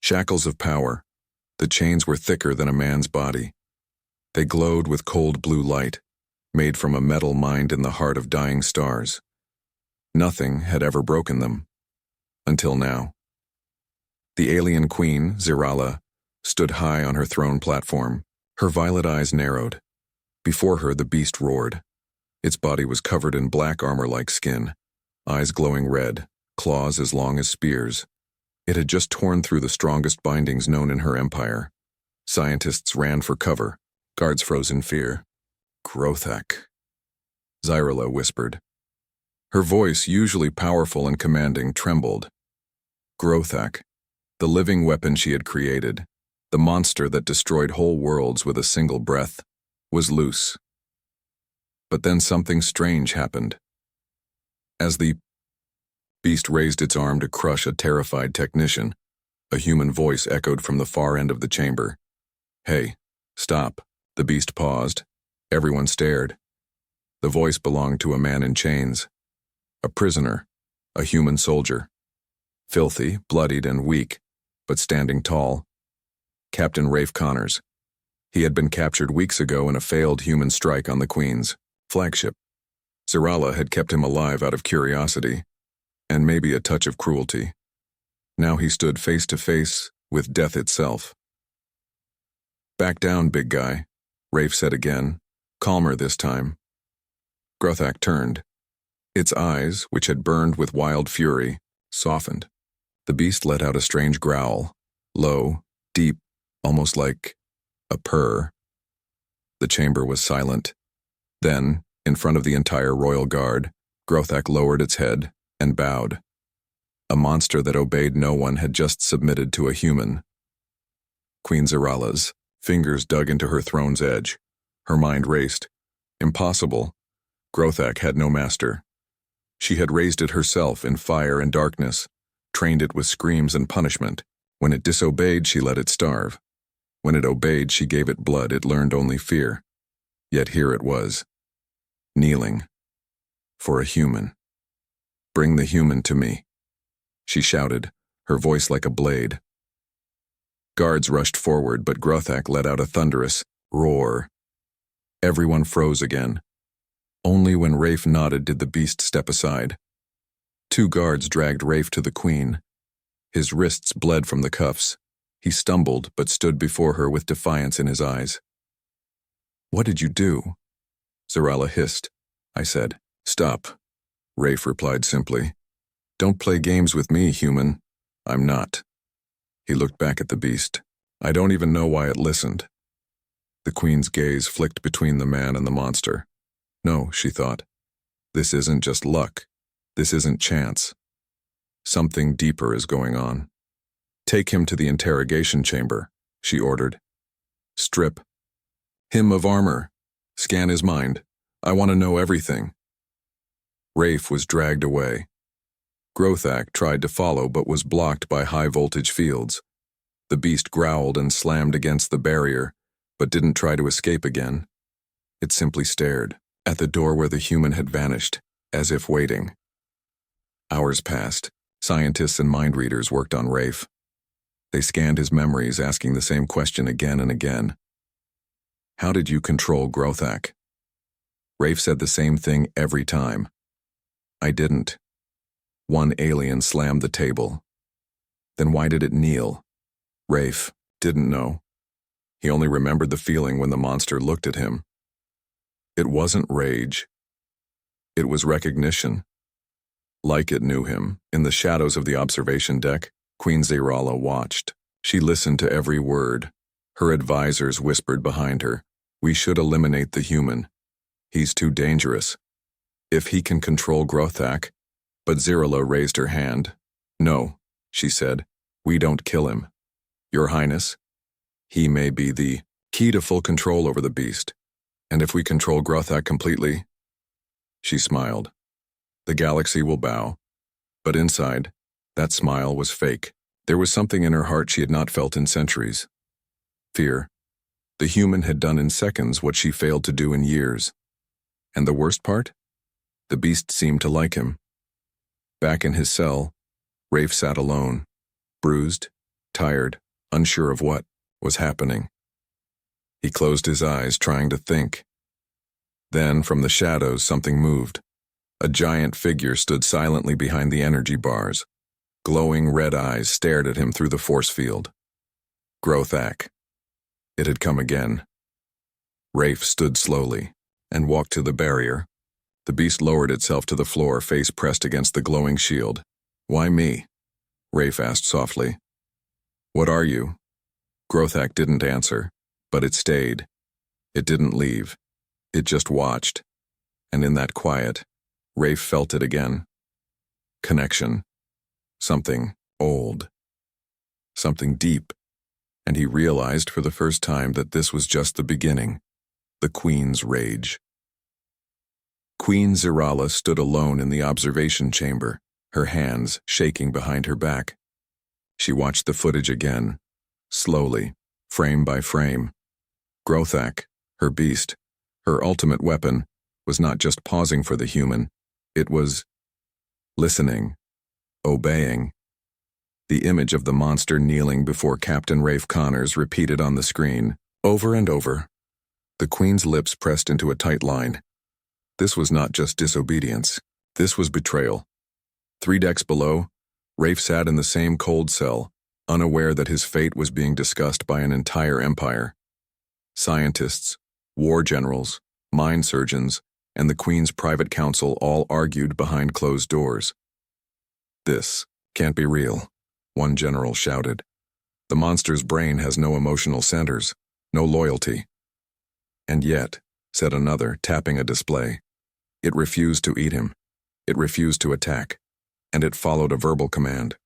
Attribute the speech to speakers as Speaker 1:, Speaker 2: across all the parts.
Speaker 1: Shackles of power. The chains were thicker than a man's body. They glowed with cold blue light, made from a metal mined in the heart of dying stars. Nothing had ever broken them. Until now. The alien queen, Zirala, stood high on her throne platform. Her violet eyes narrowed. Before her, the beast roared. Its body was covered in black armor-like skin, eyes glowing red, claws as long as spears. It had just torn through the strongest bindings known in her empire. Scientists ran for cover, guards froze in fear. Grothak, Zirala whispered. Her voice, usually powerful and commanding, trembled. Grothak, the living weapon she had created, the monster that destroyed whole worlds with a single breath, was loose. But then something strange happened. As the beast raised its arm to crush a terrified technician, a human voice echoed from the far end of the chamber. Hey, stop. The beast paused. Everyone stared. The voice belonged to a man in chains. A prisoner, a human soldier. Filthy, bloodied, and weak, but standing tall. Captain Rafe Connors. He had been captured weeks ago in a failed human strike on the Queen's flagship. Zirala had kept him alive out of curiosity, and maybe a touch of cruelty. Now he stood face to face with death itself. Back down, big guy, Rafe said again, calmer this time. Grothak turned. Its eyes, which had burned with wild fury, softened. The beast let out a strange growl, low, deep, almost like a purr. The chamber was silent. Then, in front of the entire royal guard, Grothak lowered its head and bowed. A monster that obeyed no one had just submitted to a human. Queen Zirala's fingers dug into her throne's edge. Her mind raced. Impossible. Grothak had no master. She had raised it herself in fire and darkness, trained it with screams and punishment. When it disobeyed, she let it starve. When it obeyed, she gave it blood. It learned only fear. Yet here it was, kneeling for a human. Bring the human to me, she shouted, her voice like a blade. Guards rushed forward, but Grothak let out a thunderous roar. Everyone froze again. Only when Rafe nodded did the beast step aside. 2 guards dragged Rafe to the Queen. His wrists bled from the cuffs. He stumbled, but stood before her with defiance in his eyes. What did you do? Zirala hissed. I said, stop. Rafe replied simply. Don't play games with me, human. I'm not. He looked back at the beast. I don't even know why it listened. The Queen's gaze flicked between the man and the monster. No, she thought. This isn't just luck. This isn't chance. Something deeper is going on. Take him to the interrogation chamber, she ordered. Strip him of armor. Scan his mind. I want to know everything. Rafe was dragged away. Grothak tried to follow but was blocked by high-voltage fields. The beast growled and slammed against the barrier, but didn't try to escape again. It simply stared at the door where the human had vanished, as if waiting. Hours passed. Scientists and mind readers worked on Rafe. They scanned his memories, asking the same question again and again. How did you control Grothak? Rafe said the same thing every time. I didn't. One alien slammed the table. Then why did it kneel? Rafe didn't know. He only remembered the feeling when the monster looked at him. It wasn't rage. It was recognition. Like it knew him, in the shadows of the observation deck, Queen Zirala watched. She listened to every word. Her advisors whispered behind her, we should eliminate the human. He's too dangerous. If he can control Grothak. But Zirala raised her hand. No, she said, we don't kill him. Your Highness, he may be the key to full control over the beast. And if we control Grothak completely, she smiled. The galaxy will bow. But inside, that smile was fake. There was something in her heart she had not felt in centuries. Fear. The human had done in seconds what she failed to do in years. And the worst part? The beast seemed to like him. Back in his cell, Rafe sat alone, bruised, tired, unsure of what was happening. He closed his eyes, trying to think. Then, from the shadows, something moved. A giant figure stood silently behind the energy bars. Glowing red eyes stared at him through the force field. Grothak. It had come again. Rafe stood slowly and walked to the barrier. The beast lowered itself to the floor, face pressed against the glowing shield. "Why me?" Rafe asked softly. "What are you?" Grothak didn't answer, but it stayed. It didn't leave. It just watched. And in that quiet, Rafe felt it again. Connection. Something old. Something deep. And he realized for the first time that this was just the beginning. The Queen's rage. Queen Zirala stood alone in the observation chamber, her hands shaking behind her back. She watched the footage again, slowly, frame by frame. Grothak, her beast, her ultimate weapon, was not just pausing for the human. It was listening, obeying. The image of the monster kneeling before Captain Rafe Connors repeated on the screen, over and over. The Queen's lips pressed into a tight line. This was not just disobedience. This was betrayal. 3 decks below, Rafe sat in the same cold cell, unaware that his fate was being discussed by an entire empire. Scientists, war generals, mind surgeons, and the Queen's private council all argued behind closed doors. "This can't be real," one general shouted. "The monster's brain has no emotional centers, no loyalty." "And yet," said another, tapping a display, "it refused to eat him. It refused to attack. And it followed a verbal command."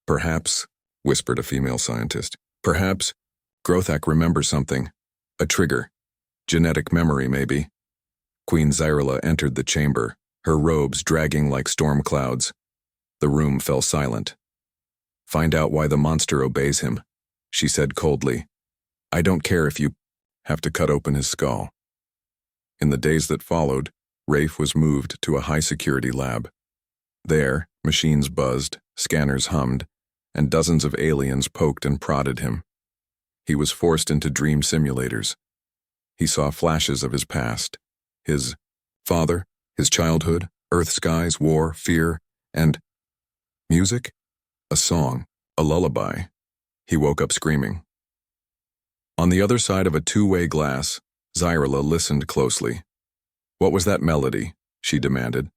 Speaker 1: "Perhaps," whispered a female scientist, "perhaps Grothak remembers something. A trigger. Genetic memory, maybe." Queen Zirala entered the chamber, her robes dragging like storm clouds. The room fell silent. "Find out why the monster obeys him," she said coldly. "I don't care if you have to cut open his skull." In the days that followed, Rafe was moved to a high-security lab. There, machines buzzed, scanners hummed, and dozens of aliens poked and prodded him. He was forced into dream simulators. He saw flashes of his past, his father, his childhood, Earth skies, war, fear, and music? A song, a lullaby. He woke up screaming. On the other side of a two-way glass, Zirala listened closely. "What was that melody?" she demanded.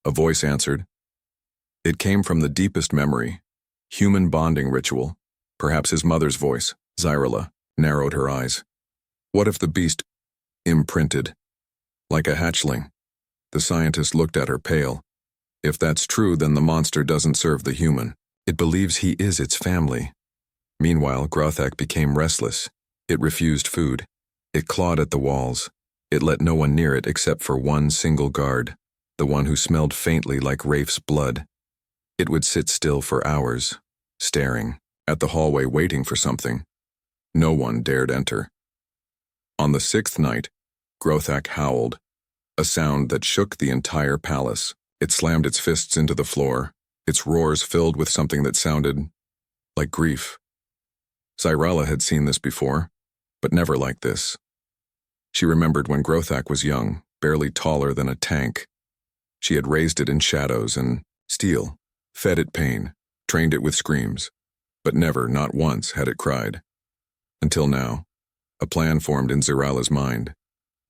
Speaker 1: A voice answered. It came from the deepest memory, human bonding ritual, perhaps his mother's voice. Zirala narrowed her eyes. What if the beast imprinted? Like a hatchling. The scientist looked at her, pale. If that's true, then the monster doesn't serve the human. It believes he is its family. Meanwhile, Grothak became restless. It refused food. It clawed at the walls. It let no one near it except for one single guard, the one who smelled faintly like Rafe's blood. It would sit still for hours, staring at the hallway, waiting for something. No one dared enter. On the 6th night, Grothak howled, a sound that shook the entire palace. It slammed its fists into the floor, its roars filled with something that sounded like grief. Zirala had seen this before, but never like this. She remembered when Grothak was young, barely taller than a tank. She had raised it in shadows and steel, fed it pain, trained it with screams, but never, not once, had it cried. Until now, a plan formed in Zirala's mind.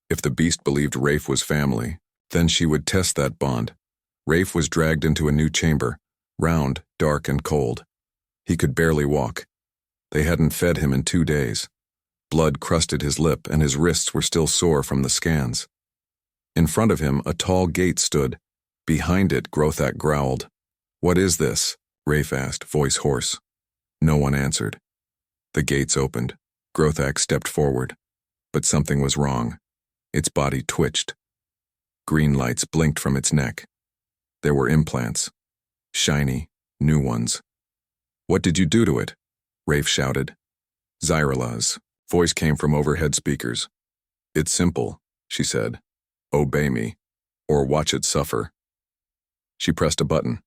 Speaker 1: If the beast believed Rafe was family, then she would test that bond. Rafe was dragged into a new chamber, round, dark, and cold. He could barely walk. They hadn't fed him in 2 days. Blood crusted his lip, and his wrists were still sore from the scans. In front of him, a tall gate stood. Behind it, Grothak growled. "What is this?" Rafe asked, voice hoarse. No one answered. The gates opened. Grothak stepped forward. But something was wrong. Its body twitched. Green lights blinked from its neck. There were implants. Shiny, new ones. "What did you do to it?" Rafe shouted. Zirala's voice came from overhead speakers. "It's simple," she said. "Obey me, or watch it suffer." She pressed a button.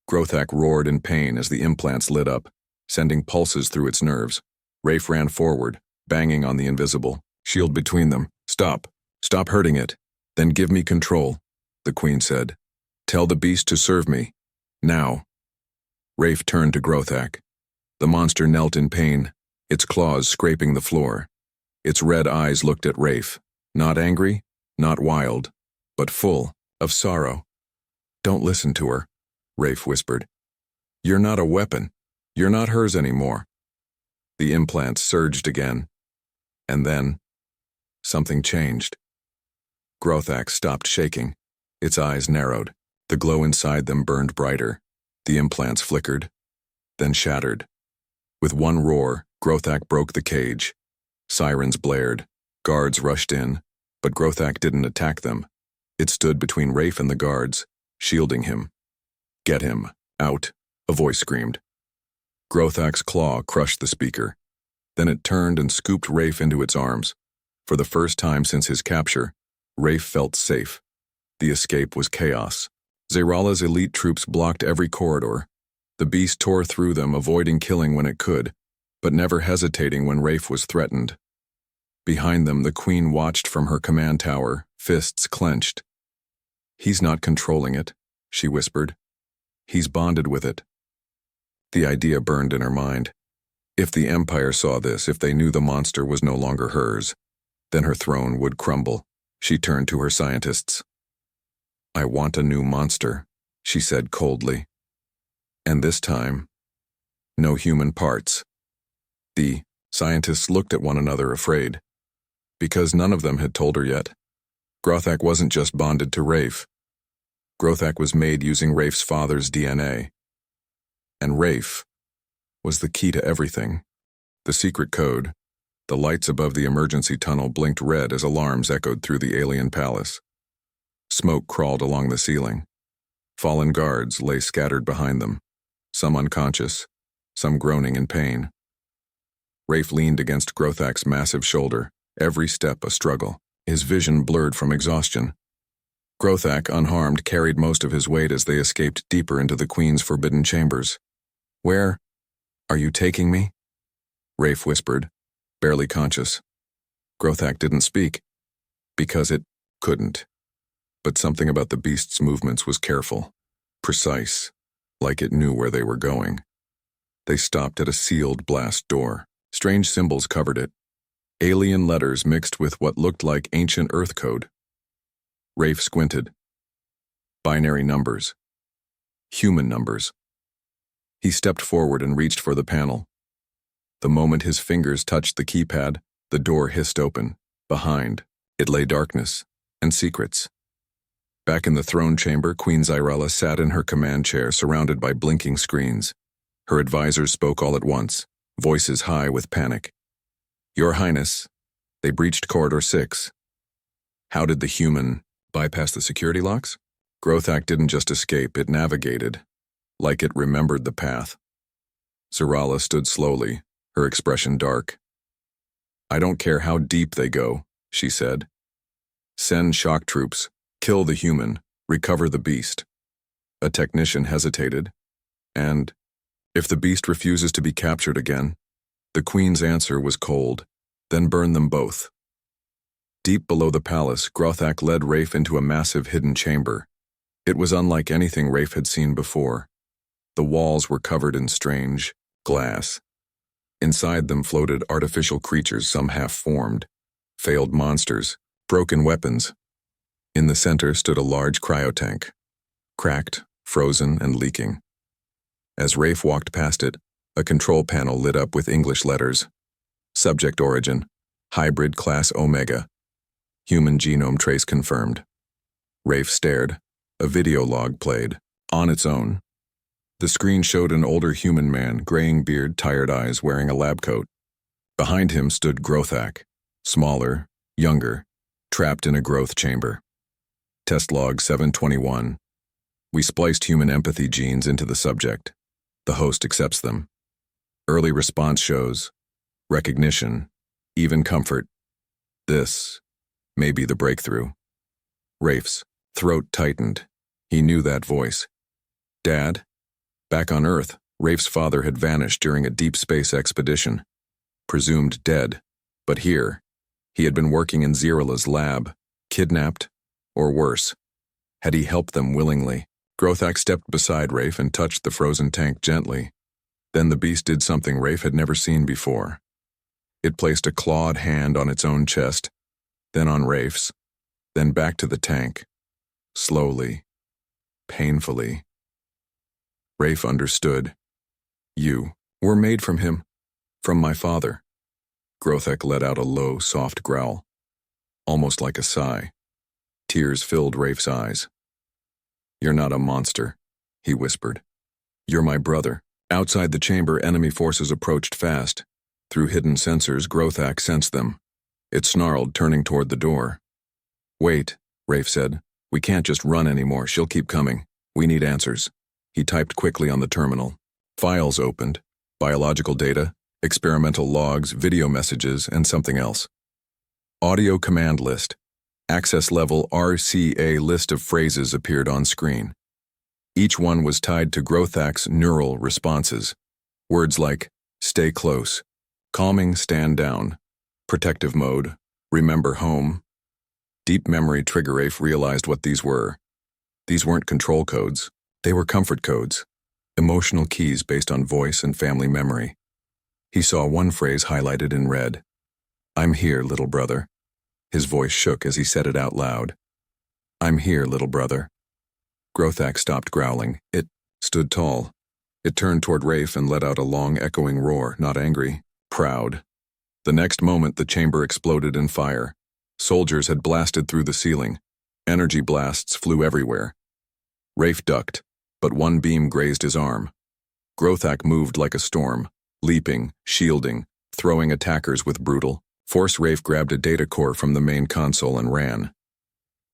Speaker 1: Grothak roared in pain as the implants lit up. sending pulses through its nerves. Rafe ran forward, banging on the invisible shield between them. Stop. Stop hurting it. Then give me control, the queen said. Tell the beast to serve me. Now. Rafe turned to Grothak. The monster knelt in pain, its claws scraping the floor. Its red eyes looked at Rafe, not angry, not wild, but full of sorrow. Don't listen to her, Rafe whispered. You're not a weapon. You're not hers anymore. The implants surged again. And then, something changed. Grothak stopped shaking. Its eyes narrowed. The glow inside them burned brighter. The implants flickered, then shattered. With one roar, Grothak broke the cage. Sirens blared. Guards rushed in, but Grothak didn't attack them. It stood between Rafe and the guards, shielding him. Get him. Out, a voice screamed. Grothak's claw crushed the speaker. Then it turned and scooped Rafe into its arms. For the first time since his capture, Rafe felt safe. The escape was chaos. Zerala's elite troops blocked every corridor. The beast tore through them, avoiding killing when it could, but never hesitating when Rafe was threatened. Behind them, the queen watched from her command tower, fists clenched. He's not controlling it, she whispered. He's bonded with it. The idea burned in her mind. If the Empire saw this, if they knew the monster was no longer hers, then her throne would crumble. She turned to her scientists. I want a new monster, she said coldly. And this time, no human parts. The scientists looked at one another afraid, because none of them had told her yet. Grothak wasn't just bonded to Rafe. Grothak was made using Rafe's father's DNA. And Rafe was the key to everything. The secret code, the lights above the emergency tunnel blinked red as alarms echoed through the alien palace. Smoke crawled along the ceiling. Fallen guards lay scattered behind them, some unconscious, some groaning in pain. Rafe leaned against Grothak's massive shoulder, every step a struggle, his vision blurred from exhaustion. Grothak, unharmed, carried most of his weight as they escaped deeper into the Queen's forbidden chambers. Where are you taking me? Rafe whispered, barely conscious. Grothak didn't speak, because it couldn't. But something about the beast's movements was careful, precise, like it knew where they were going. They stopped at a sealed blast door. Strange symbols covered it, alien letters mixed with what looked like ancient Earth code. Rafe squinted. Binary numbers. Human numbers. He stepped forward and reached for the panel. The moment his fingers touched the keypad, the door hissed open. Behind, it lay darkness and secrets. Back in the throne chamber, Queen Zyrella sat in her command chair surrounded by blinking screens. Her advisors spoke all at once, voices high with panic. Your Highness, they breached Corridor 6. How did the human bypass the security locks? Grothak didn't just escape, it navigated, like it remembered the path. Zyrella stood slowly, her expression dark. I don't care how deep they go, she said. Send shock troops, kill the human, recover the beast. A technician hesitated, and if the beast refuses to be captured again, the Queen's answer was cold, then burn them both. Deep below the palace, Grothak led Rafe into a massive hidden chamber. It was unlike anything Rafe had seen before. The walls were covered in strange glass. Inside them floated artificial creatures, some half-formed, failed monsters, broken weapons. In the center stood a large cryotank, cracked, frozen, and leaking. As Rafe walked past it, a control panel lit up with English letters. Subject origin, hybrid class Omega. Human genome trace confirmed. Rafe stared. A video log played, on its own. The screen showed an older human man, graying beard, tired eyes, wearing a lab coat. Behind him stood Grothak, smaller, younger, trapped in a growth chamber. Test log 721. We spliced human empathy genes into the subject. The host accepts them. Early response shows recognition, even comfort. This may be the breakthrough. Rafe's throat tightened. He knew that voice. Dad? Back on Earth, Rafe's father had vanished during a deep space expedition, presumed dead, but here, he had been working in Zerala's lab, kidnapped, or worse. Had he helped them willingly? Grothak stepped beside Rafe and touched the frozen tank gently. Then the beast did something Rafe had never seen before. It placed a clawed hand on its own chest, then on Rafe's, then back to the tank. Slowly, painfully. Rafe understood. You were made from him, from my father. Grothak let out a low, soft growl, almost like a sigh. Tears filled Rafe's eyes. You're not a monster, he whispered. You're my brother. Outside the chamber, enemy forces approached fast. Through hidden sensors, Grothak sensed them. It snarled, turning toward the door. Wait, Rafe said. We can't just run anymore. She'll keep coming. We need answers. He typed quickly on the terminal. Files opened. Biological data, experimental logs, video messages, and something else. Audio command list. Access level RCA list of phrases appeared on screen. Each one was tied to Grothak's neural responses. Words like, stay close, calming, stand down, protective mode, remember home. Deep memory trigger. Rafe realized what these were. These weren't control codes. They were comfort codes, emotional keys based on voice and family memory. He saw one phrase highlighted in red. I'm here, little brother. His voice shook as he said it out loud. I'm here, little brother. Grothak stopped growling. It stood tall. It turned toward Rafe and let out a long, echoing roar, not angry, proud. The next moment, the chamber exploded in fire. Soldiers had blasted through the ceiling. Energy blasts flew everywhere. Rafe ducked, but one beam grazed his arm. Grothak moved like a storm, leaping, shielding, throwing attackers with brutal force. Rafe grabbed a data core from the main console and ran.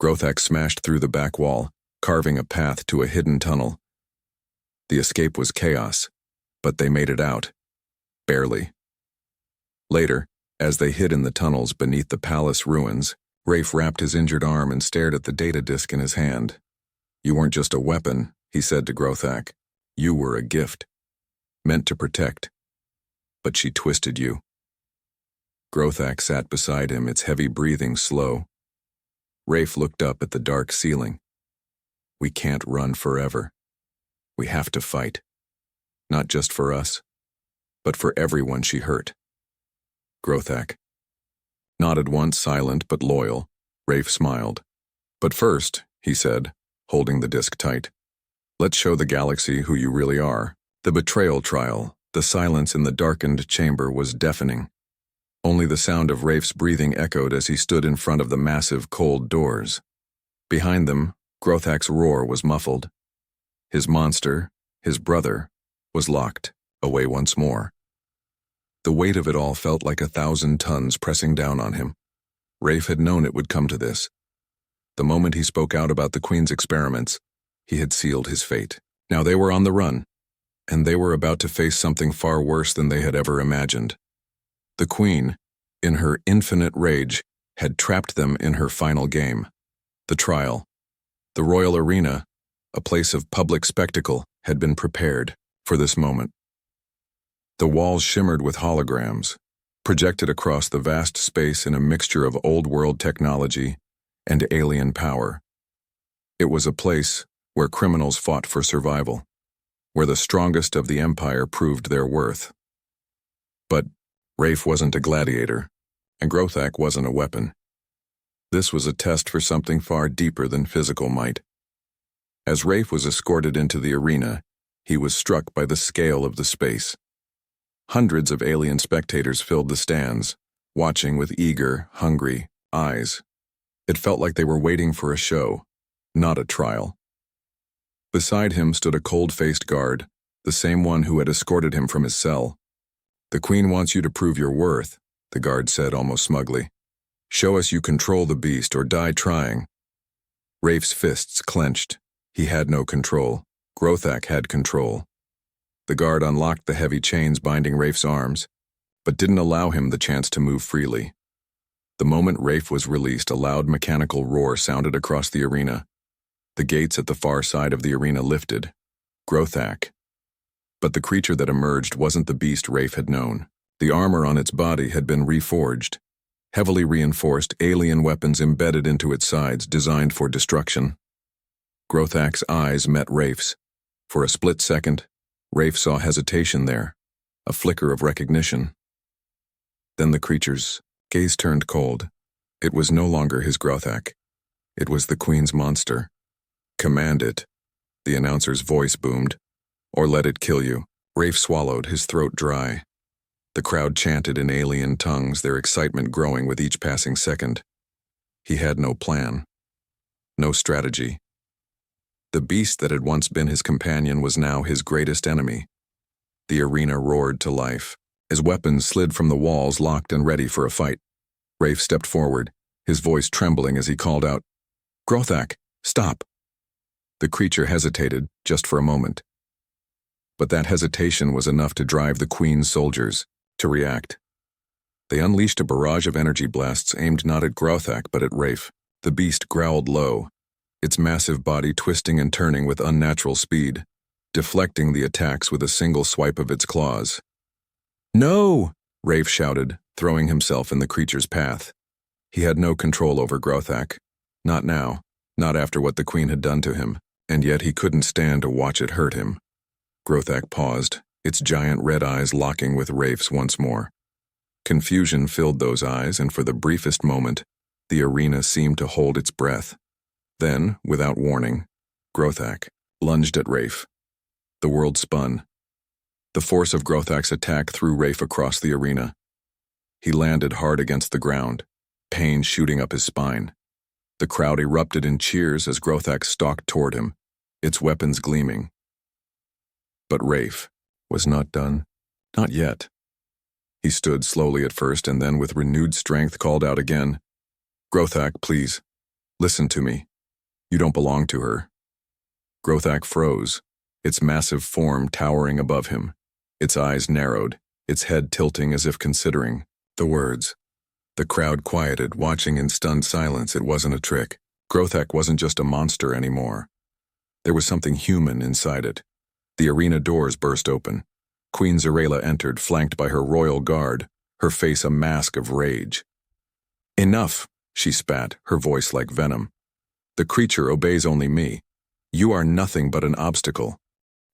Speaker 1: Grothak smashed through the back wall, carving a path to a hidden tunnel. The escape was chaos, but they made it out. Barely. Later, as they hid in the tunnels beneath the palace ruins, Rafe wrapped his injured arm and stared at the data disk in his hand. You weren't just a weapon, he said to Grothak. You were a gift, meant to protect. But she twisted you. Grothak sat beside him, its heavy breathing slow. Rafe looked up at the dark ceiling. We can't run forever. We have to fight. Not just for us, but for everyone she hurt. Grothak nodded once, silent but loyal. Rafe smiled. But first, he said, holding the disc tight, let's show the galaxy who you really are. The betrayal trial, the silence in the darkened chamber was deafening. Only the sound of Rafe's breathing echoed as he stood in front of the massive, cold doors. Behind them, Grothak's roar was muffled. His monster, his brother, was locked, away once more. The weight of it all felt like 1,000 tons pressing down on him. Rafe had known it would come to this. The moment he spoke out about the Queen's experiments, he had sealed his fate. Now they were on the run, and they were about to face something far worse than they had ever imagined. The Queen, in her infinite rage, had trapped them in her final game. The trial. The royal arena, a place of public spectacle, had been prepared for this moment. The walls shimmered with holograms, projected across the vast space in a mixture of old-world technology and alien power. It was a place where criminals fought for survival, where the strongest of the empire proved their worth. But Rafe wasn't a gladiator, and Grothak wasn't a weapon. This was a test for something far deeper than physical might. As Rafe was escorted into the arena, he was struck by the scale of the space. Hundreds of alien spectators filled the stands, watching with eager, hungry eyes. It felt like they were waiting for a show, not a trial. Beside him stood a cold-faced guard, the same one who had escorted him from his cell. The Queen wants you to prove your worth, the guard said almost smugly. Show us you control the beast or die trying. Rafe's fists clenched. He had no control. Grothak had control. The guard unlocked the heavy chains binding Rafe's arms, but didn't allow him the chance to move freely. The moment Rafe was released, a loud mechanical roar sounded across the arena. The gates at the far side of the arena lifted. Grothak. But the creature that emerged wasn't the beast Rafe had known. The armor on its body had been reforged. Heavily reinforced, alien weapons embedded into its sides, designed for destruction. Grothak's eyes met Rafe's. For a split second, Rafe saw hesitation there, a flicker of recognition. Then the creature's gaze turned cold. It was no longer his Grothak. It was the Queen's monster. "Command it," the announcer's voice boomed. "Or let it kill you." Rafe swallowed, his throat dry. The crowd chanted in alien tongues, their excitement growing with each passing second. He had no plan. No strategy. The beast that had once been his companion was now his greatest enemy. The arena roared to life. His weapons slid from the walls, locked and ready for a fight. Rafe stepped forward, his voice trembling as he called out, "Grothak, stop!" The creature hesitated, just for a moment. But that hesitation was enough to drive the Queen's soldiers to react. They unleashed a barrage of energy blasts aimed not at Grothak but at Rafe. The beast growled low, its massive body twisting and turning with unnatural speed, deflecting the attacks with a single swipe of its claws. "No!" Rafe shouted, throwing himself in the creature's path. He had no control over Grothak. Not now, not after what the Queen had done to him, and yet he couldn't stand to watch it hurt him. Grothak paused, its giant red eyes locking with Rafe's once more. Confusion filled those eyes, and for the briefest moment, the arena seemed to hold its breath. Then, without warning, Grothak lunged at Rafe. The world spun. The force of Grothak's attack threw Rafe across the arena. He landed hard against the ground, pain shooting up his spine. The crowd erupted in cheers as Grothak stalked toward him, its weapons gleaming. But Rafe was not done. Not yet. He stood slowly at first and then with renewed strength called out again, "Grothak, please, listen to me. You don't belong to her." Grothak froze, its massive form towering above him, its eyes narrowed, its head tilting as if considering the words. The crowd quieted, watching in stunned silence. It wasn't a trick. Grothak wasn't just a monster anymore. There was something human inside it. The arena doors burst open. Queen Zarela entered, flanked by her royal guard, her face a mask of rage. "Enough," she spat, her voice like venom. "The creature obeys only me. You are nothing but an obstacle."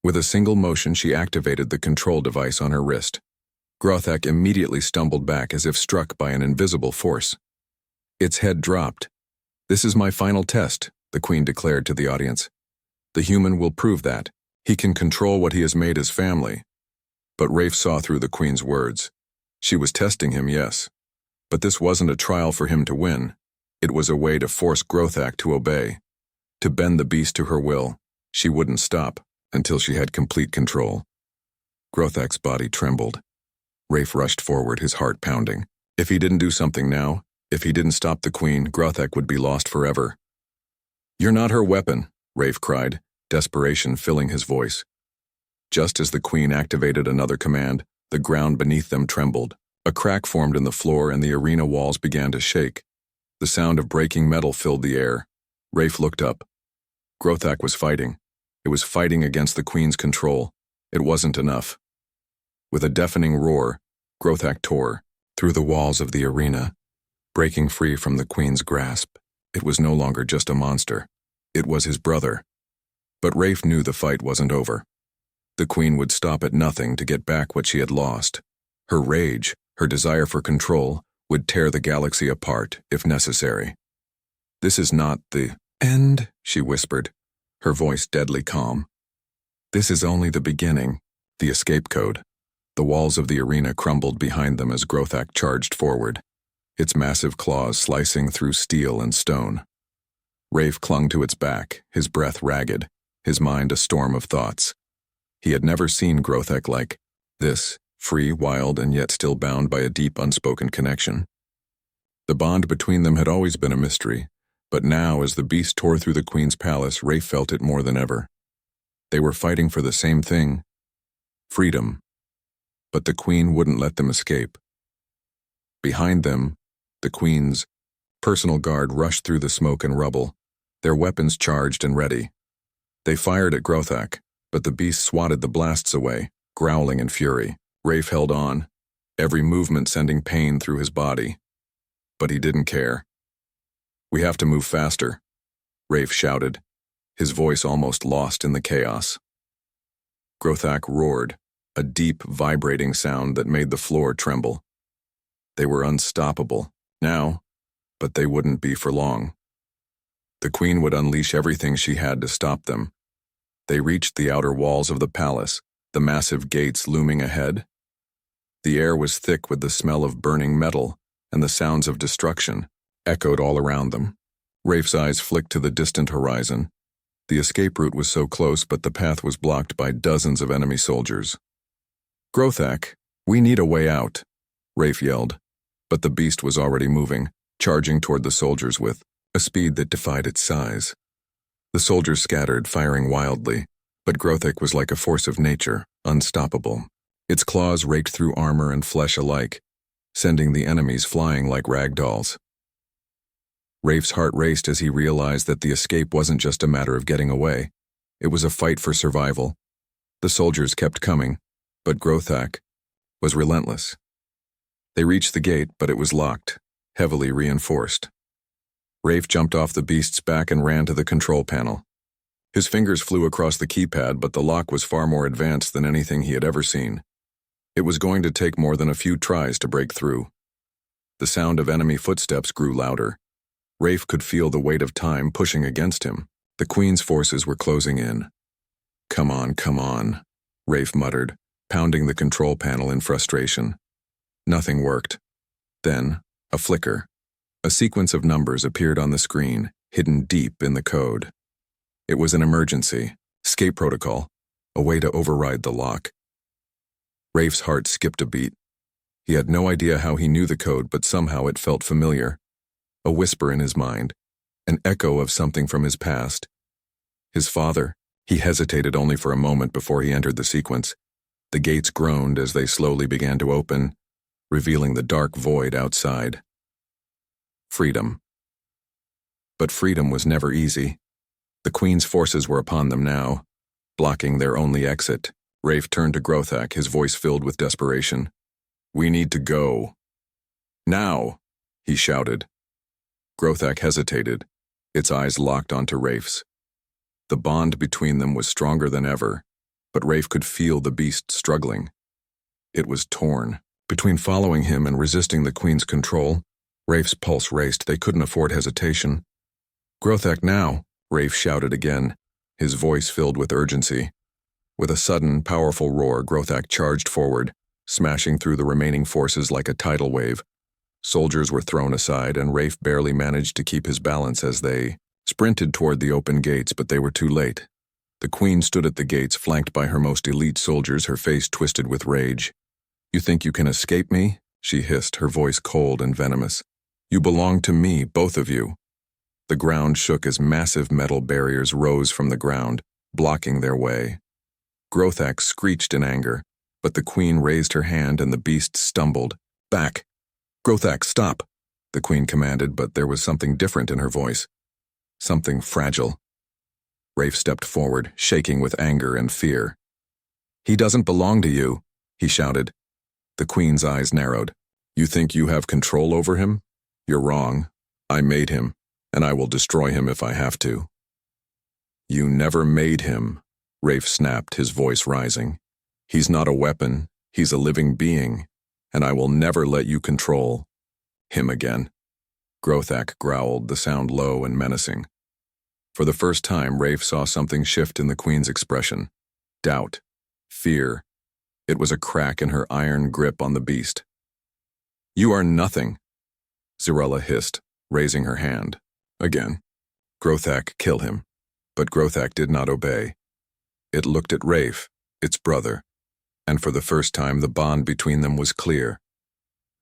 Speaker 1: With a single motion, she activated the control device on her wrist. Grothak immediately stumbled back as if struck by an invisible force. Its head dropped. "This is my final test," the Queen declared to the audience. "The human will prove that. He can control what he has made his family." But Rafe saw through the Queen's words. She was testing him, yes. But this wasn't a trial for him to win. It was a way to force Grothak to obey, to bend the beast to her will. She wouldn't stop until she had complete control. Grothak's body trembled. Rafe rushed forward, his heart pounding. If he didn't do something now, if he didn't stop the Queen, Grothak would be lost forever. "You're not her weapon," Rafe cried, desperation filling his voice. Just as the Queen activated another command, the ground beneath them trembled. A crack formed in the floor and the arena walls began to shake. The sound of breaking metal filled the air. Rafe looked up. Grothak was fighting. It was fighting against the Queen's control. It wasn't enough. With a deafening roar, Grothak tore through the walls of the arena, breaking free from the Queen's grasp. It was no longer just a monster. It was his brother. But Rafe knew the fight wasn't over. The Queen would stop at nothing to get back what she had lost. Her rage, her desire for control, would tear the galaxy apart if necessary. "This is not the end," she whispered, her voice deadly calm. "This is only the beginning, the escape code." The walls of the arena crumbled behind them as Grothak charged forward, its massive claws slicing through steel and stone. Rafe clung to its back, his breath ragged, his mind a storm of thoughts. He had never seen Grothak like this, free, wild, and yet still bound by a deep, unspoken connection. The bond between them had always been a mystery, but now, as the beast tore through the Queen's palace, Rafe felt it more than ever. They were fighting for the same thing: freedom. But the Queen wouldn't let them escape. Behind them, the Queen's personal guard rushed through the smoke and rubble, their weapons charged and ready. They fired at Grothak, but the beast swatted the blasts away, Growling in fury, Rafe held on, every movement sending pain through his body. But he didn't care. "We have to move faster," Rafe shouted, his voice almost lost in the chaos. Grothak roared, a deep, vibrating sound that made the floor tremble. They were unstoppable, now, but they wouldn't be for long. The queen would unleash everything she had to stop them. They reached the outer walls of the palace, the massive gates looming ahead. The air was thick with the smell of burning metal, and the sounds of destruction echoed all around them. Rafe's eyes flicked to the distant horizon. The escape route was so close, but the path was blocked by dozens of enemy soldiers. "Grothak, we need a way out," Rafe yelled, but the beast was already moving, charging toward the soldiers with a speed that defied its size. The soldiers scattered, firing wildly, but Grothak was like a force of nature, unstoppable. Its claws raked through armor and flesh alike, sending the enemies flying like rag dolls. Rafe's heart raced as he realized that the escape wasn't just a matter of getting away. It was a fight for survival. The soldiers kept coming, but Grothak was relentless. They reached the gate, but it was locked, heavily reinforced. Rafe jumped off the beast's back and ran to the control panel. His fingers flew across the keypad, but the lock was far more advanced than anything he had ever seen. It was going to take more than a few tries to break through. The sound of enemy footsteps grew louder. Rafe could feel the weight of time pushing against him. The queen's forces were closing in. Come on," Rafe muttered, pounding the control panel in frustration. Nothing worked. Then, a flicker. A sequence of numbers appeared on the screen, hidden deep in the code. It was an emergency, escape protocol, a way to override the lock. Rafe's heart skipped a beat. He had no idea how he knew the code, but somehow it felt familiar. A whisper in his mind, an echo of something from his past. His father. He hesitated only for a moment before he entered the sequence. The gates groaned as they slowly began to open, revealing the dark void outside. Freedom. But freedom was never easy. The queen's forces were upon them now, blocking their only exit. Rafe turned to Grothak, his voice filled with desperation. "We need to go. Now," he shouted. Grothak hesitated, its eyes locked onto Rafe's. The bond between them was stronger than ever, but Rafe could feel the beast struggling. It was torn. Between following him and resisting the queen's control, Rafe's pulse raced. They couldn't afford hesitation. "Grothak now," Rafe shouted again, his voice filled with urgency. With a sudden, powerful roar, Grothak charged forward, smashing through the remaining forces like a tidal wave. Soldiers were thrown aside, and Rafe barely managed to keep his balance as they sprinted toward the open gates, but they were too late. The queen stood at the gates, flanked by her most elite soldiers, her face twisted with rage. "You think you can escape me?" she hissed, her voice cold and venomous. "You belong to me, both of you." The ground shook as massive metal barriers rose from the ground, blocking their way. Grothak screeched in anger, but the queen raised her hand and the beast stumbled. "Back! Grothak, stop!" the queen commanded, but there was something different in her voice. Something fragile. Rafe stepped forward, shaking with anger and fear. "He doesn't belong to you," he shouted. The queen's eyes narrowed. "You think you have control over him? You're wrong. I made him, and I will destroy him if I have to." "You never made him," Rafe snapped, his voice rising. "He's not a weapon, he's a living being, and I will never let you control him again." Grothak growled, the sound low and menacing. For the first time, Rafe saw something shift in the queen's expression. Doubt. Fear. It was a crack in her iron grip on the beast. "You are nothing," Zarella hissed, raising her hand. Again. Grothak, kill him. But Grothak did not obey. It looked at Rafe, its brother, and for the first time the bond between them was clear.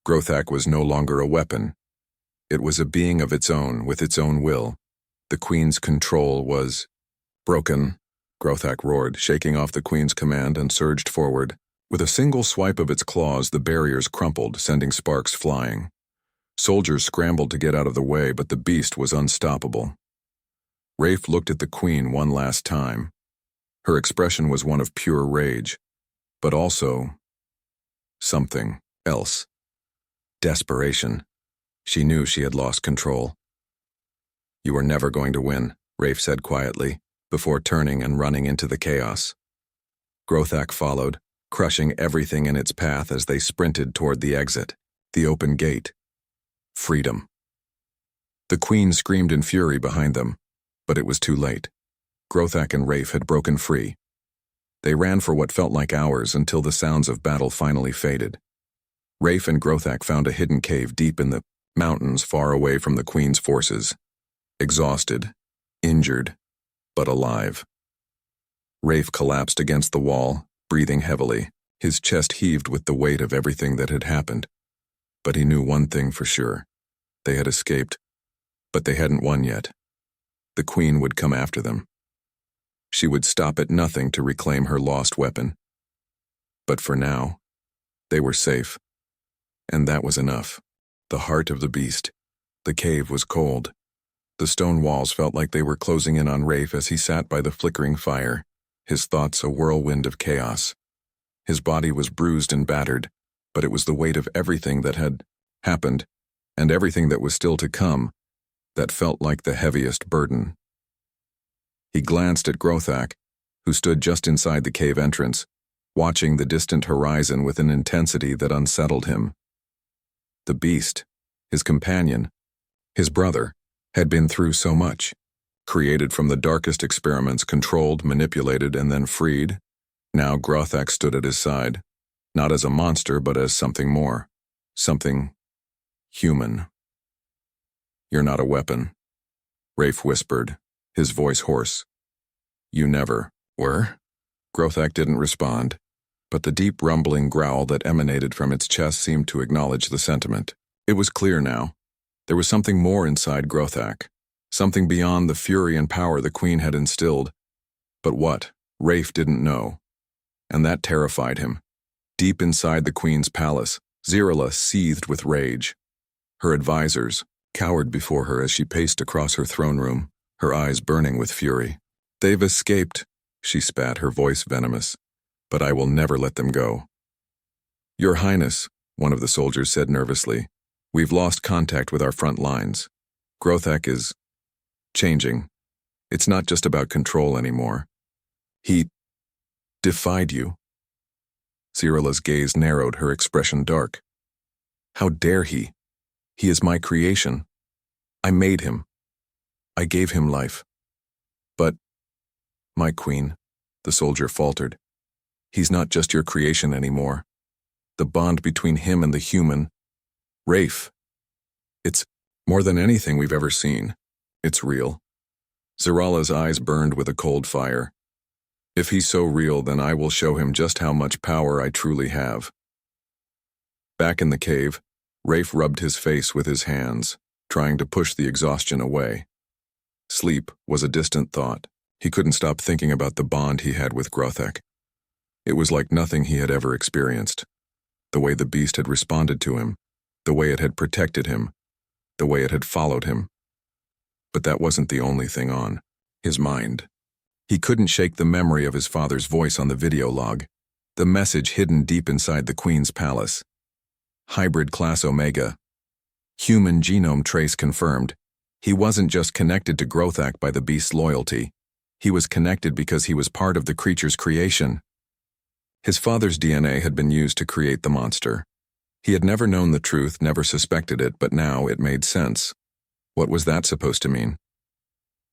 Speaker 1: Grothak was no longer a weapon. It was a being of its own, with its own will. The queen's control was broken, Grothak roared, shaking off the queen's command, and surged forward. With a single swipe of its claws, the barriers crumpled, sending sparks flying. Soldiers scrambled to get out of the way, but the beast was unstoppable. Rafe looked at the queen one last time. Her expression was one of pure rage. but also something else. Desperation. She knew she had lost control. "You are never going to win," Rafe said quietly, before turning and running into the chaos. Grothak followed, crushing everything in its path as they sprinted toward the exit, the open gate. Freedom. The Queen screamed in fury behind them, but it was too late. Grothak and Rafe had broken free. They ran for what felt like hours until the sounds of battle finally faded. Rafe and Grothak found a hidden cave deep in the mountains far away from the Queen's forces. Exhausted, injured, but alive. Rafe collapsed against the wall, breathing heavily. His chest heaved with the weight of everything that had happened. But he knew one thing for sure. They had escaped, but they hadn't won yet. The Queen would come after them. She would stop at nothing to reclaim her lost weapon. But for now, they were safe. And that was enough. The heart of the beast. The cave was cold. The stone walls felt like they were closing in on Rafe as he sat by the flickering fire, his thoughts a whirlwind of chaos. His body was bruised and battered, but it was the weight of everything that had happened, and everything that was still to come, that felt like the heaviest burden. He glanced at Grothak, who stood just inside the cave entrance, watching the distant horizon with an intensity that unsettled him. The beast, his companion, his brother, had been through so much. Created from the darkest experiments, controlled, manipulated, and then freed. Now Grothak stood at his side, not as a monster but as something more. Something human. "You're not a weapon," Rafe whispered, his voice hoarse. "You never were?" Grothak didn't respond, but the deep rumbling growl that emanated from its chest seemed to acknowledge the sentiment. It was clear now. There was something more inside Grothak, something beyond the fury and power the Queen had instilled. But what? Rafe didn't know. And that terrified him. Deep inside the Queen's palace, Zirala seethed with rage. Her advisors cowered before her as she paced across her throne room, her eyes burning with fury. "They've escaped," she spat, her voice venomous. "But I will never let them go." "Your Highness," one of the soldiers said nervously, "we've lost contact with our front lines. Grothak is changing. It's not just about control anymore. He defied you." Zirala's gaze narrowed, her expression dark. "How dare he? He is my creation. I made him. I gave him life. But, my Queen," the soldier faltered, "he's not just your creation anymore. The bond between him and the human, Rafe, it's more than anything we've ever seen. It's real." Zirala's eyes burned with a cold fire. "If he's so real, then I will show him just how much power I truly have." Back in the cave, Rafe rubbed his face with his hands, trying to push the exhaustion away. Sleep was a distant thought. He couldn't stop thinking about the bond he had with Grothak. It was like nothing he had ever experienced. The way the beast had responded to him, the way it had protected him, the way it had followed him. But that wasn't the only thing on his mind. He couldn't shake the memory of his father's voice on the video log, the message hidden deep inside the Queen's palace. Hybrid class Omega. Human genome trace confirmed. He wasn't just connected to Grothak by the beast's loyalty. He was connected because he was part of the creature's creation. His father's DNA had been used to create the monster. He had never known the truth, never suspected it, but now it made sense. What was that supposed to mean?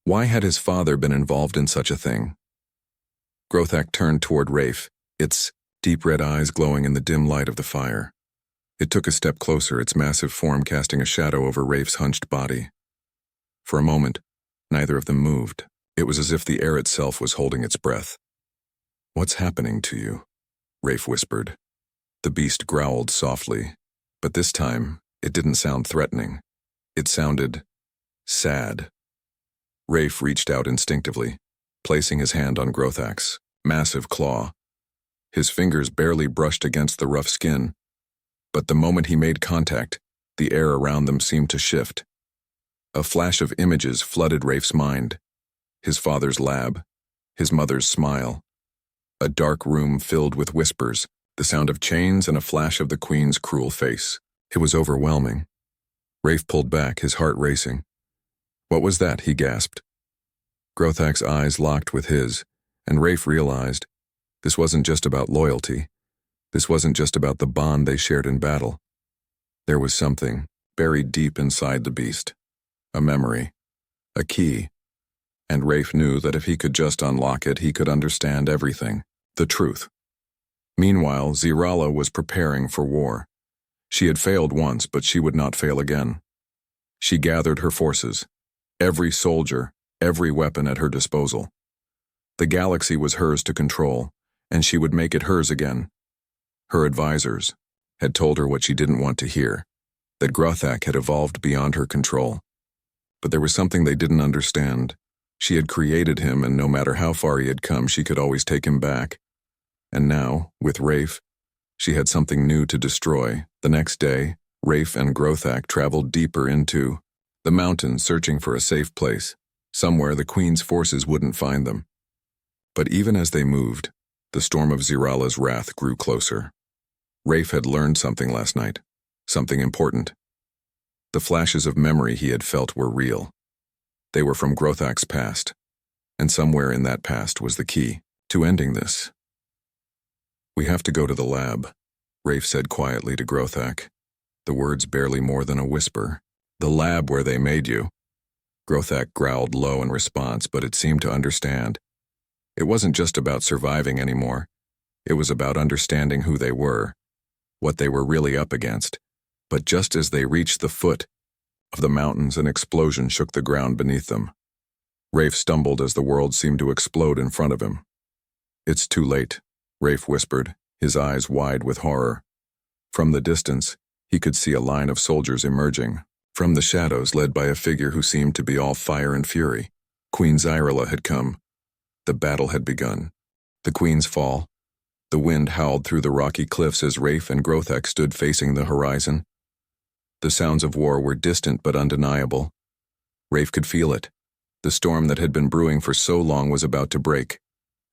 Speaker 1: Why had his father been involved in such a thing? Grothak turned toward Rafe, its deep red eyes glowing in the dim light of the fire. It took a step closer, its massive form casting a shadow over Rafe's hunched body. For a moment, neither of them moved. It was as if the air itself was holding its breath. "What's happening to you?" Rafe whispered. The beast growled softly, but this time it didn't sound threatening. It sounded sad. Rafe reached out instinctively, placing his hand on Grothak's massive claw. His fingers barely brushed against the rough skin, but the moment he made contact, the air around them seemed to shift. A flash of images flooded Rafe's mind. His father's lab, his mother's smile, A dark room filled with whispers, the sound of chains and a flash of the Queen's cruel face. It was overwhelming. Rafe pulled back, his heart racing. "What was that?" he gasped. Grothak's eyes locked with his, and Rafe realized this wasn't just about loyalty. This wasn't just about the bond they shared in battle. There was something buried deep inside the beast. A memory. A key. And Rafe knew that if he could just unlock it, he could understand everything. The truth. Meanwhile, Zirala was preparing for war. She had failed once, but she would not fail again. She gathered her forces. Every soldier, every weapon at her disposal. The galaxy was hers to control, and she would make it hers again. Her advisors had told her what she didn't want to hear, that Grothak had evolved beyond her control. But there was something they didn't understand. She had created him, and no matter how far he had come, she could always take him back. And now, with Rafe, she had something new to destroy. The next day, Rafe and Grothak traveled deeper into the mountains, searching for a safe place, somewhere the Queen's forces wouldn't find them. But even as they moved, the storm of Zirala's wrath grew closer. Rafe had learned something last night, something important. The flashes of memory he had felt were real. They were from Grothak's past, and somewhere in that past was the key to ending this. "We have to go to the lab," Rafe said quietly to Grothak, the words barely more than a whisper. "The lab where they made you." Grothak growled low in response, but it seemed to understand. It wasn't just about surviving anymore. It was about understanding who they were, what they were really up against. But just as they reached the foot of the mountains, an explosion shook the ground beneath them. Rafe stumbled as the world seemed to explode in front of him. "It's too late," Rafe whispered, his eyes wide with horror. From the distance, he could see a line of soldiers emerging from the shadows, led by a figure who seemed to be all fire and fury. Queen Zirala had come. The battle had begun. The Queen's fall. The wind howled through the rocky cliffs as Rafe and Grothak stood facing the horizon. The sounds of war were distant but undeniable. Rafe could feel it. The storm that had been brewing for so long was about to break,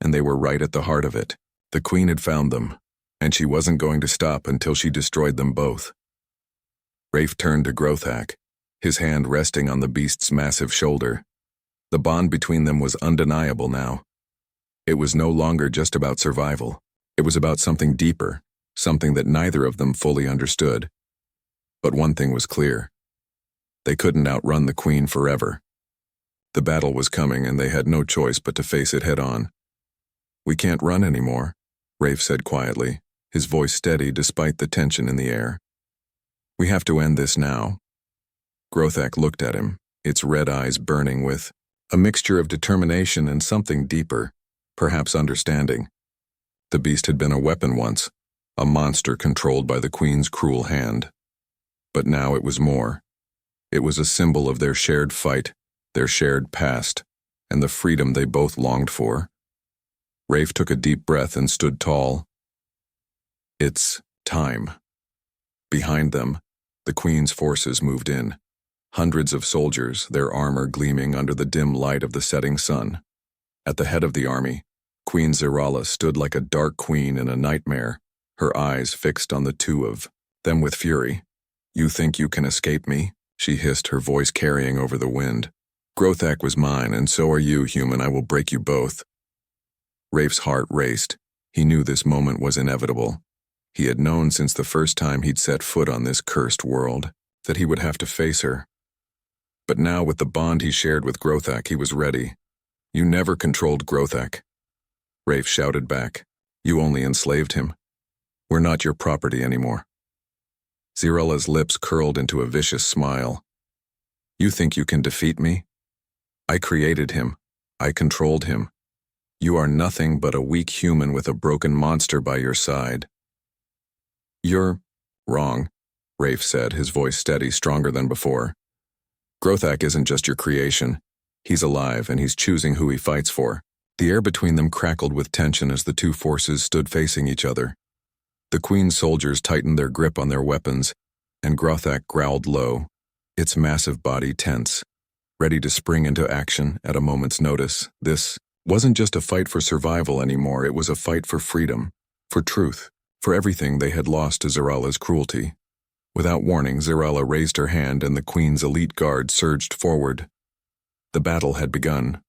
Speaker 1: and they were right at the heart of it. The Queen had found them, and she wasn't going to stop until she destroyed them both. Rafe turned to Grothak, his hand resting on the beast's massive shoulder. The bond between them was undeniable now. It was no longer just about survival. It was about something deeper, something that neither of them fully understood. But one thing was clear. They couldn't outrun the Queen forever. The battle was coming, and they had no choice but to face it head on. "We can't run anymore," Rafe said quietly, his voice steady despite the tension in the air. "We have to end this now." Grothak looked at him, its red eyes burning with a mixture of determination and something deeper, perhaps understanding. The beast had been a weapon once, a monster controlled by the Queen's cruel hand. But now it was more. It was a symbol of their shared fight, their shared past, and the freedom they both longed for. Rafe took a deep breath and stood tall. "It's time." Behind them, the Queen's forces moved in. Hundreds of soldiers, their armor gleaming under the dim light of the setting sun. At the head of the army, Queen Zirala stood like a dark queen in a nightmare, her eyes fixed on the two of them with fury. "You think you can escape me?" she hissed, her voice carrying over the wind. "Grothak was mine, and so are you, human. I will break you both." Rafe's heart raced. He knew this moment was inevitable. He had known since the first time he'd set foot on this cursed world that he would have to face her. But now, with the bond he shared with Grothak, he was ready. "You never controlled Grothak," Rafe shouted back. "You only enslaved him. We're not your property anymore." Zirala's lips curled into a vicious smile. "You think you can defeat me? I created him. I controlled him. You are nothing but a weak human with a broken monster by your side." "You're wrong," Rafe said, his voice steady, stronger than before. "Grothak isn't just your creation. He's alive, and he's choosing who he fights for." The air between them crackled with tension as the two forces stood facing each other. The Queen's soldiers tightened their grip on their weapons, and Grothak growled low, its massive body tense, ready to spring into action at a moment's notice. This wasn't just a fight for survival anymore, it was a fight for freedom, for truth, for everything they had lost to Zarala's cruelty. Without warning, Zarala raised her hand and the Queen's elite guard surged forward. The battle had begun.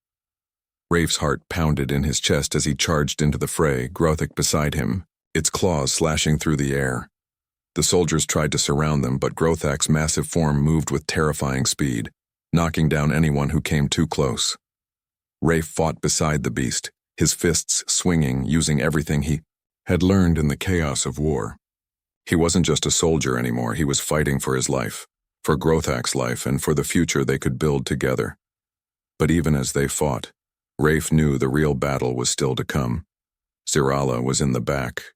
Speaker 1: Rafe's heart pounded in his chest as he charged into the fray, Grothak beside him, its claws slashing through the air. The soldiers tried to surround them, but Grothak's massive form moved with terrifying speed, knocking down anyone who came too close. Rafe fought beside the beast, his fists swinging, using everything he had learned in the chaos of war. He wasn't just a soldier anymore, he was fighting for his life, for Grothak's life, and for the future they could build together. But even as they fought, Rafe knew the real battle was still to come. Zarala was in the back,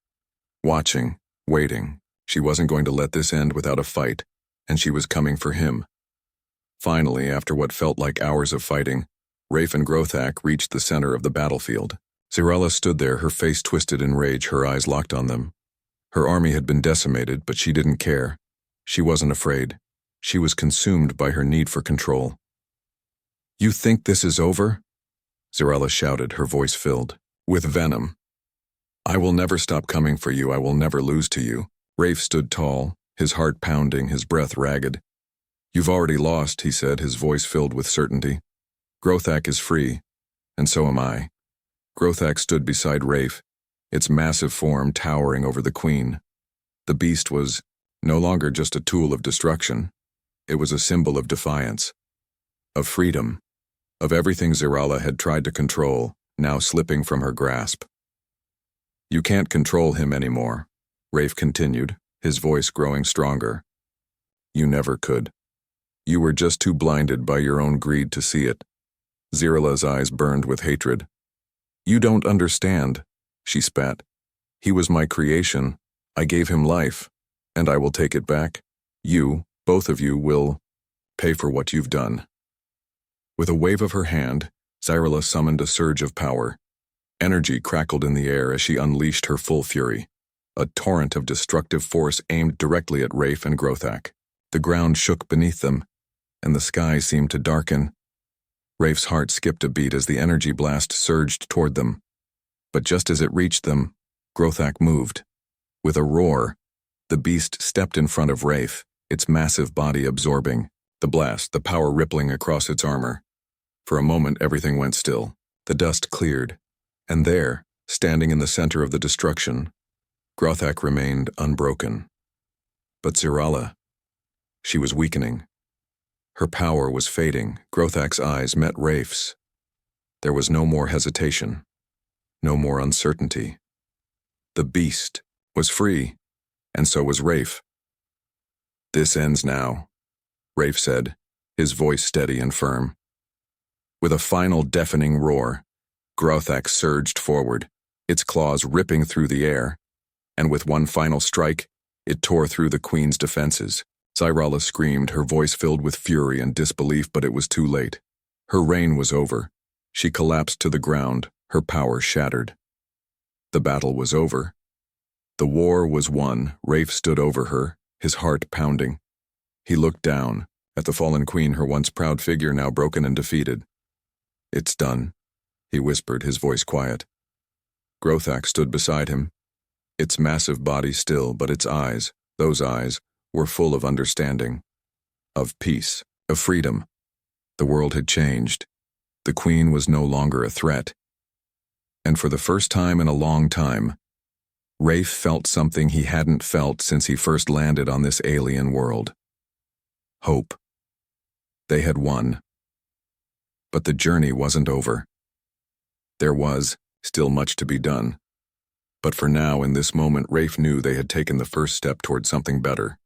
Speaker 1: watching, waiting. She wasn't going to let this end without a fight, and she was coming for him. Finally, after what felt like hours of fighting, Rafe and Grothak reached the center of the battlefield. Zarala stood there, her face twisted in rage, her eyes locked on them. Her army had been decimated, but she didn't care. She wasn't afraid. She was consumed by her need for control. "You think this is over?" Zarala shouted, her voice filled with venom. "I will never stop coming for you. I will never lose to you." Rafe stood tall, his heart pounding, his breath ragged. "You've already lost," he said, his voice filled with certainty. "Grothak is free, and so am I." Grothak stood beside Rafe, its massive form towering over the Queen. The beast was no longer just a tool of destruction. It was a symbol of defiance, of freedom, of everything Zarala had tried to control, now slipping from her grasp. "You can't control him anymore," Rafe continued, his voice growing stronger. "You never could. You were just too blinded by your own greed to see it." Zarala's eyes burned with hatred. "You don't understand," she spat. "He was my creation. I gave him life, and I will take it back. You, both of you, will pay for what you've done." With a wave of her hand, Zarala summoned a surge of power. Energy crackled in the air as she unleashed her full fury. A torrent of destructive force aimed directly at Rafe and Grothak. The ground shook beneath them, and the sky seemed to darken. Rafe's heart skipped a beat as the energy blast surged toward them. But just as it reached them, Grothak moved. With a roar, the beast stepped in front of Rafe, its massive body absorbing the blast, the power rippling across its armor. For a moment, everything went still. The dust cleared, and there, standing in the center of the destruction, Grothak remained unbroken. But Zarala, she was weakening. Her power was fading. Grothak's eyes met Rafe's. There was no more hesitation, no more uncertainty. The beast was free, and so was Rafe. "This ends now," Rafe said, his voice steady and firm. With a final deafening roar, Grothak surged forward, its claws ripping through the air, and with one final strike, it tore through the Queen's defenses. Zarala screamed, her voice filled with fury and disbelief, but it was too late. Her reign was over. She collapsed to the ground, her power shattered. The battle was over. The war was won. Rafe stood over her, his heart pounding. He looked down at the fallen Queen, her once proud figure now broken and defeated. "It's done," he whispered, his voice quiet. Grothak stood beside him, its massive body still, but its eyes, those eyes, were full of understanding, of peace, of freedom. The world had changed. The Queen was no longer a threat. And for the first time in a long time, Rafe felt something he hadn't felt since he first landed on this alien world. Hope. They had won. But the journey wasn't over. There was still much to be done. But for now, in this moment, Rafe knew they had taken the first step toward something better.